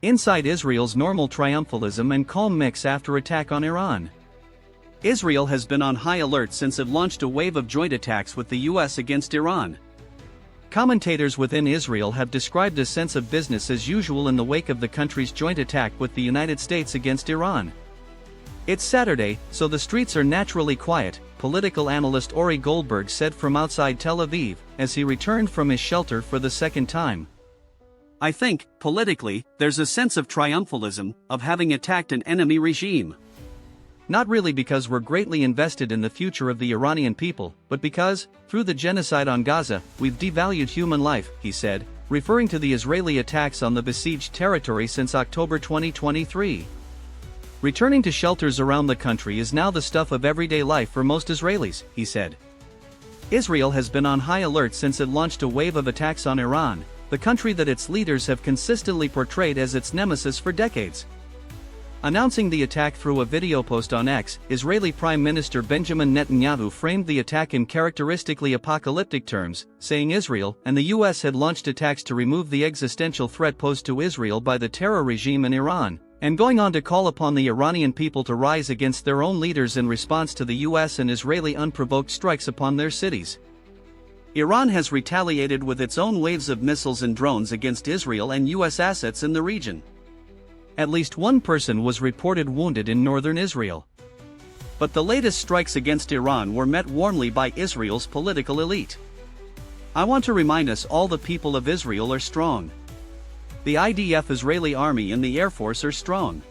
Inside Israel's normal triumphalism and calm mix after attack on Iran. Israel has been on high alert since it launched a wave of joint attacks with the US against Iran. Commentators within Israel have described a sense of business as usual in the wake of the country's joint attack with the United States against Iran. It's Saturday, so the streets are naturally quiet, political analyst Ori Goldberg said from outside Tel Aviv, as he returned from his shelter for the second time. I think, politically, there's a sense of triumphalism, of having attacked an enemy regime. Not really because we're greatly invested in the future of the Iranian people, but because, through the genocide on Gaza, we've devalued human life, he said, referring to the Israeli attacks on the besieged territory since October 2023. Returning to shelters around the country is now the stuff of everyday life for most Israelis, he said. Israel has been on high alert since it launched a wave of attacks on Iran, the country that its leaders have consistently portrayed as its nemesis for decades. Announcing the attack through a video post on X, Israeli Prime Minister Benjamin Netanyahu framed the attack in characteristically apocalyptic terms, saying Israel and the US had launched attacks to remove the existential threat posed to Israel by the terror regime in Iran, and going on to call upon the Iranian people to rise against their own leaders in response to the US and Israeli unprovoked strikes upon their cities. Iran has retaliated with its own waves of missiles and drones against Israel and US assets in the region. At least one person was reported wounded in northern Israel. But the latest strikes against Iran were met warmly by Israel's political elite. I want to remind us all the people of Israel are strong. The IDF Israeli army and the Air Force are strong.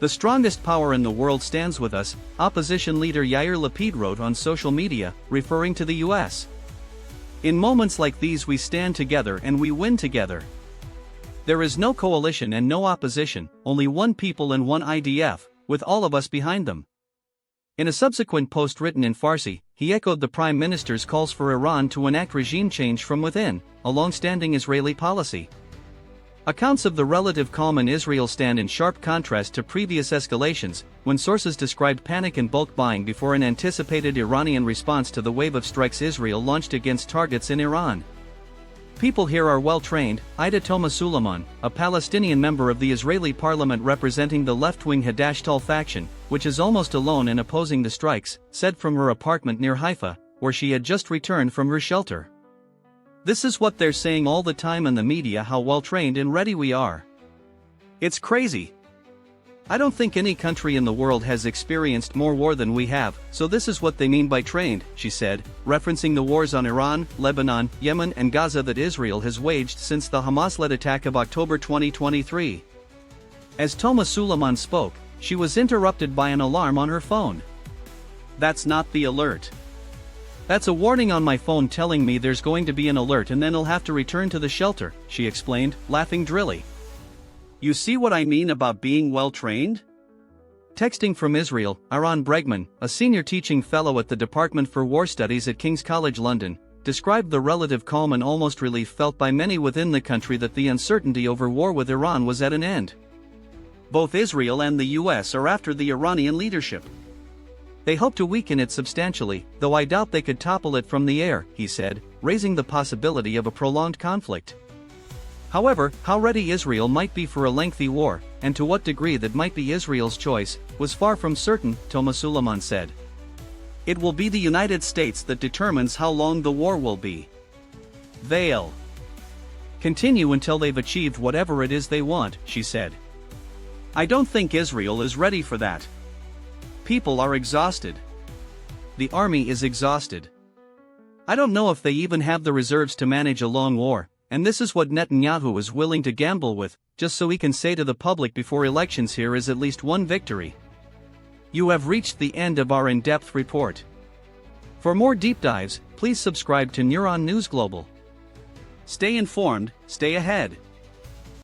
The strongest power in the world stands with us, opposition leader Yair Lapid wrote on social media, referring to the US. In moments like these we stand together and we win together. There is no coalition and no opposition, only one people and one IDF, with all of us behind them. In a subsequent post written in Farsi, he echoed the Prime Minister's calls for Iran to enact regime change from within, a long-standing Israeli policy. Accounts of the relative calm in Israel stand in sharp contrast to previous escalations, when sources described panic and bulk buying before an anticipated Iranian response to the wave of strikes Israel launched against targets in Iran. People here are well trained, Ida Toma Suleiman, a Palestinian member of the Israeli parliament representing the left-wing Hadashtal faction, which is almost alone in opposing the strikes, said from her apartment near Haifa, where she had just returned from her shelter. This is what they're saying all the time in the media, how well trained and ready we are. It's crazy. I don't think any country in the world has experienced more war than we have, so this is what they mean by trained, she said, referencing the wars on Iran, Lebanon, Yemen and Gaza that Israel has waged since the Hamas-led attack of October 2023. As Toma Suleiman spoke, she was interrupted by an alarm on her phone. That's not the alert. That's a warning on my phone telling me there's going to be an alert and then I'll have to return to the shelter, she explained, laughing drily. You see what I mean about being well trained? Texting from Israel, Aaron Bregman, a senior teaching fellow at the Department for War Studies at King's College London, described the relative calm and almost relief felt by many within the country that the uncertainty over war with Iran was at an end. Both Israel and the US are after the Iranian leadership. They hope to weaken it substantially, though I doubt they could topple it from the air, he said, raising the possibility of a prolonged conflict. However, how ready Israel might be for a lengthy war, and to what degree that might be Israel's choice, was far from certain, Toma Suleiman said. It will be the United States that determines how long the war will be. They'll continue until they've achieved whatever it is they want, she said. I don't think Israel is ready for that. People are exhausted. The army is exhausted. I don't know if they even have the reserves to manage a long war, and this is what Netanyahu is willing to gamble with, just so he can say to the public before elections here is at least one victory. You have reached the end of our in-depth report. For more deep dives, please subscribe to Neuron News Global. Stay informed, stay ahead.